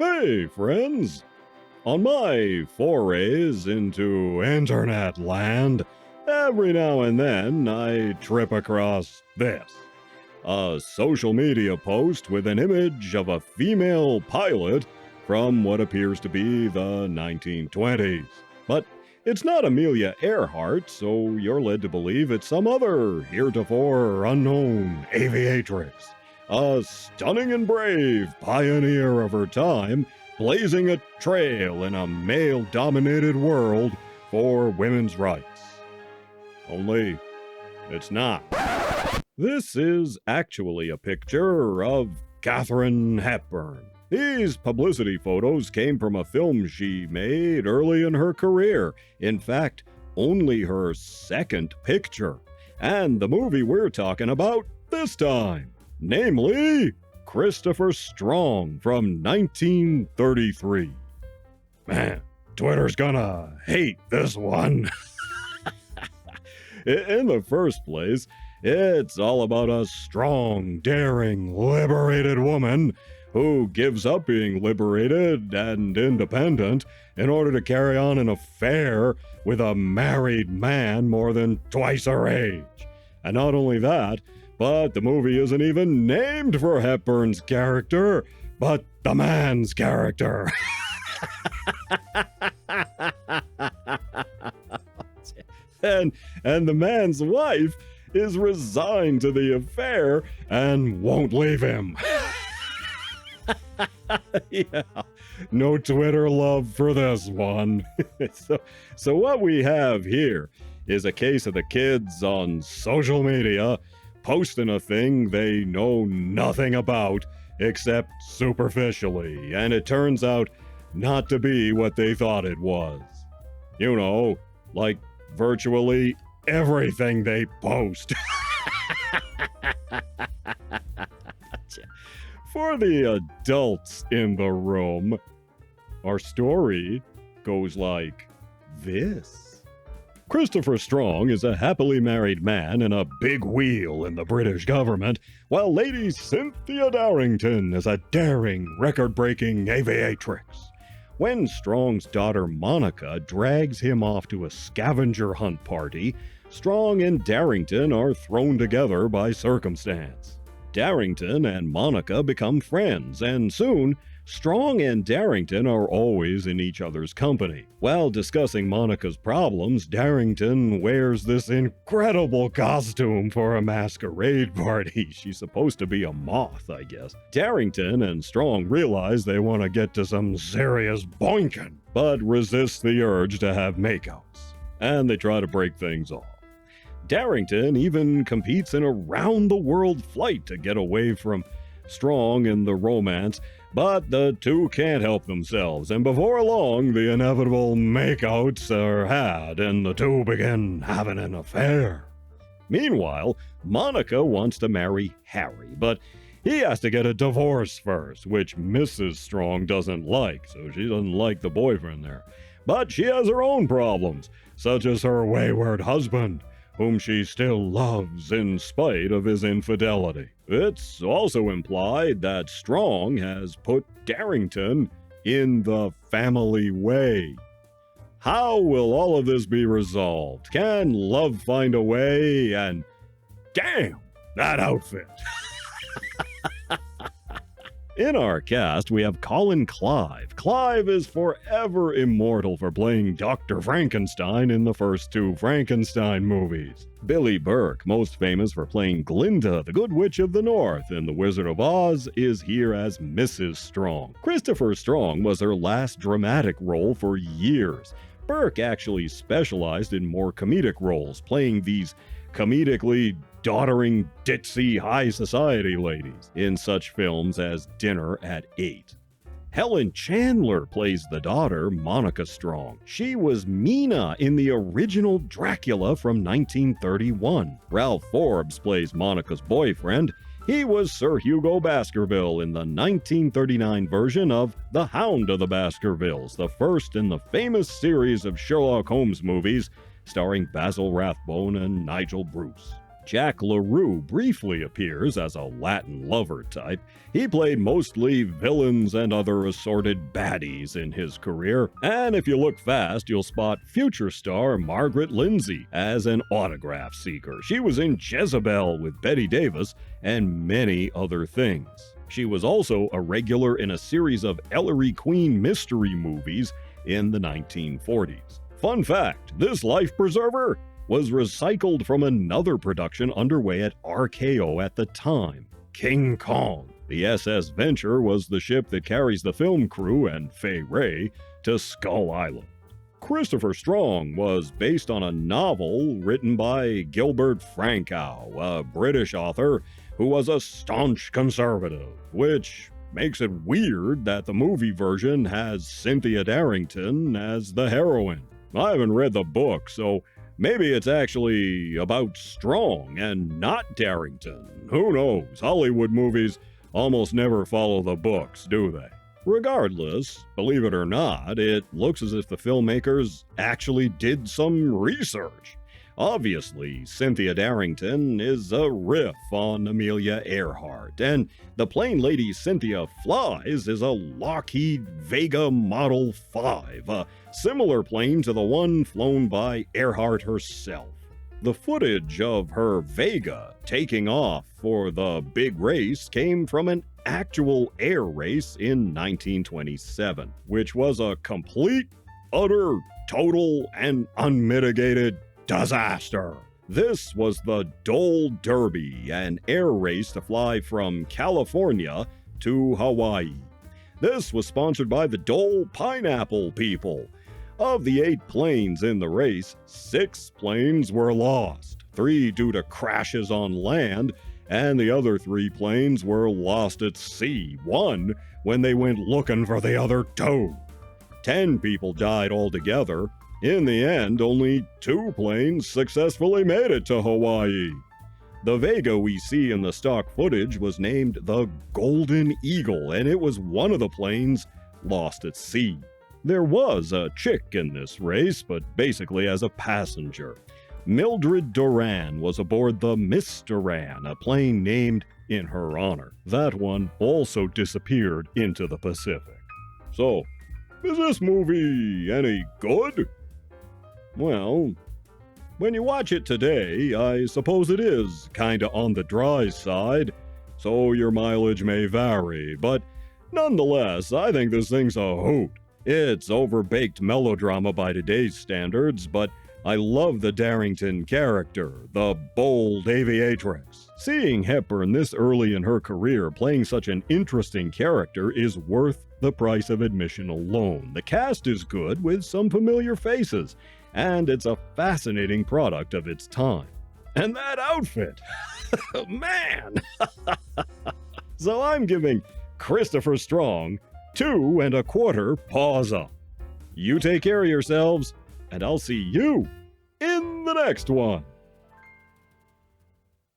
Hey, friends! On my forays into internet land, every now and then I trip across this. A social media post with an image of a female pilot from what appears to be the 1920s. But it's not Amelia Earhart, so you're led to believe it's some other heretofore unknown aviatrix. A stunning and brave pioneer of her time, blazing a trail in a male-dominated world for women's rights. Only, it's not. This is actually a picture of Katherine Hepburn. These publicity photos came from a film she made early in her career. In fact, only her second picture. And the movie we're talking about this time. Namely, Christopher Strong from 1933. Man, Twitter's gonna hate this one. In the first place, it's all about a strong, daring, liberated woman who gives up being liberated and independent in order to carry on an affair with a married man more than twice her age. And not only that, but the movie isn't even named for Hepburn's character, but the man's character. and the man's wife is resigned to the affair and won't leave him. Yeah, no Twitter love for this one. So what we have here is a case of the kids on social media posting a thing they know nothing about except superficially, and it turns out not to be what they thought it was. You know, like virtually everything they post. For the adults in the room, our story goes like this. Christopher Strong is a happily married man in a big wheel in the British government, while Lady Cynthia Darrington is a daring, record-breaking aviatrix. When Strong's daughter Monica drags him off to a scavenger hunt party, Strong and Darrington are thrown together by circumstance. Darrington and Monica become friends, and soon, Strong and Darrington are always in each other's company. While discussing Monica's problems, Darrington wears this incredible costume for a masquerade party. She's supposed to be a moth, I guess. Darrington and Strong realize they want to get to some serious boinking, but resist the urge to have makeouts, and they try to break things off. Darrington even competes in a round-the-world flight to get away from Strong in the romance, but the two can't help themselves, and before long, the inevitable makeouts are had, and the two begin having an affair. Meanwhile, Monica wants to marry Harry, but he has to get a divorce first, which Mrs. Strong doesn't like, so she doesn't like the boyfriend there. But she has her own problems, such as her wayward husband, whom she still loves in spite of his infidelity. It's also implied that Strong has put Darrington in the family way. How will all of this be resolved? Can love find a way? And damn, that outfit! In our cast, we have Colin Clive. Clive is forever immortal for playing Dr. Frankenstein in the first two Frankenstein movies. Billie Burke, most famous for playing Glinda, the Good Witch of the North in The Wizard of Oz, is here as Mrs. Strong. Christopher Strong was her last dramatic role for years. Burke actually specialized in more comedic roles, playing these comedically doddering, ditzy high society ladies in such films as Dinner at 8. Helen Chandler plays the daughter, Monica Strong. She was Mina in the original Dracula from 1931. Ralph Forbes plays Monica's boyfriend. He was Sir Hugo Baskerville in the 1939 version of The Hound of the Baskervilles, the first in the famous series of Sherlock Holmes movies starring Basil Rathbone and Nigel Bruce. Jack LaRue briefly appears as a Latin lover type. He played mostly villains and other assorted baddies in his career. And if you look fast, you'll spot future star Margaret Lindsay as an autograph seeker. She was in Jezebel with Bette Davis and many other things. She was also a regular in a series of Ellery Queen mystery movies in the 1940s. Fun fact, this life preserver was recycled from another production underway at RKO at the time, King Kong. The SS Venture was the ship that carries the film crew and Fay Wray to Skull Island. Christopher Strong was based on a novel written by Gilbert Frankau, a British author who was a staunch conservative, which makes it weird that the movie version has Cynthia Darrington as the heroine. I haven't read the book, so maybe it's actually about Strong and not Darrington. Who knows? Hollywood movies almost never follow the books, do they? Regardless, believe it or not, it looks as if the filmmakers actually did some research. Obviously, Cynthia Darrington is a riff on Amelia Earhart, and the plane lady Cynthia flies is a Lockheed Vega Model 5, a similar plane to the one flown by Earhart herself. The footage of her Vega taking off for the big race came from an actual air race in 1927, which was a complete, utter, total, and unmitigated disaster. This was the Dole Derby, an air race to fly from California to Hawaii. This was sponsored by the Dole Pineapple people. Of the 8 planes in the race, 6 planes were lost, 3 due to crashes on land, and the other 3 planes were lost at sea, 1 when they went looking for the other 2. 10 people died altogether. In the end, only 2 planes successfully made it to Hawaii. The Vega we see in the stock footage was named the Golden Eagle, and it was one of the planes lost at sea. There was a chick in this race, but basically as a passenger. Mildred Doran was aboard the Miss Doran, a plane named in her honor. That one also disappeared into the Pacific. So, is this movie any good? Well, when you watch it today, I suppose it is kinda on the dry side, so your mileage may vary, but nonetheless, I think this thing's a hoot. It's overbaked melodrama by today's standards, but I love the Darrington character, the bold aviatrix. Seeing Hepburn this early in her career playing such an interesting character is worth the price of admission alone. The cast is good with some familiar faces, and it's a fascinating product of its time. And that outfit! Man! So I'm giving Christopher Strong 2 1/4 paws up. You take care of yourselves, and I'll see you in the next one.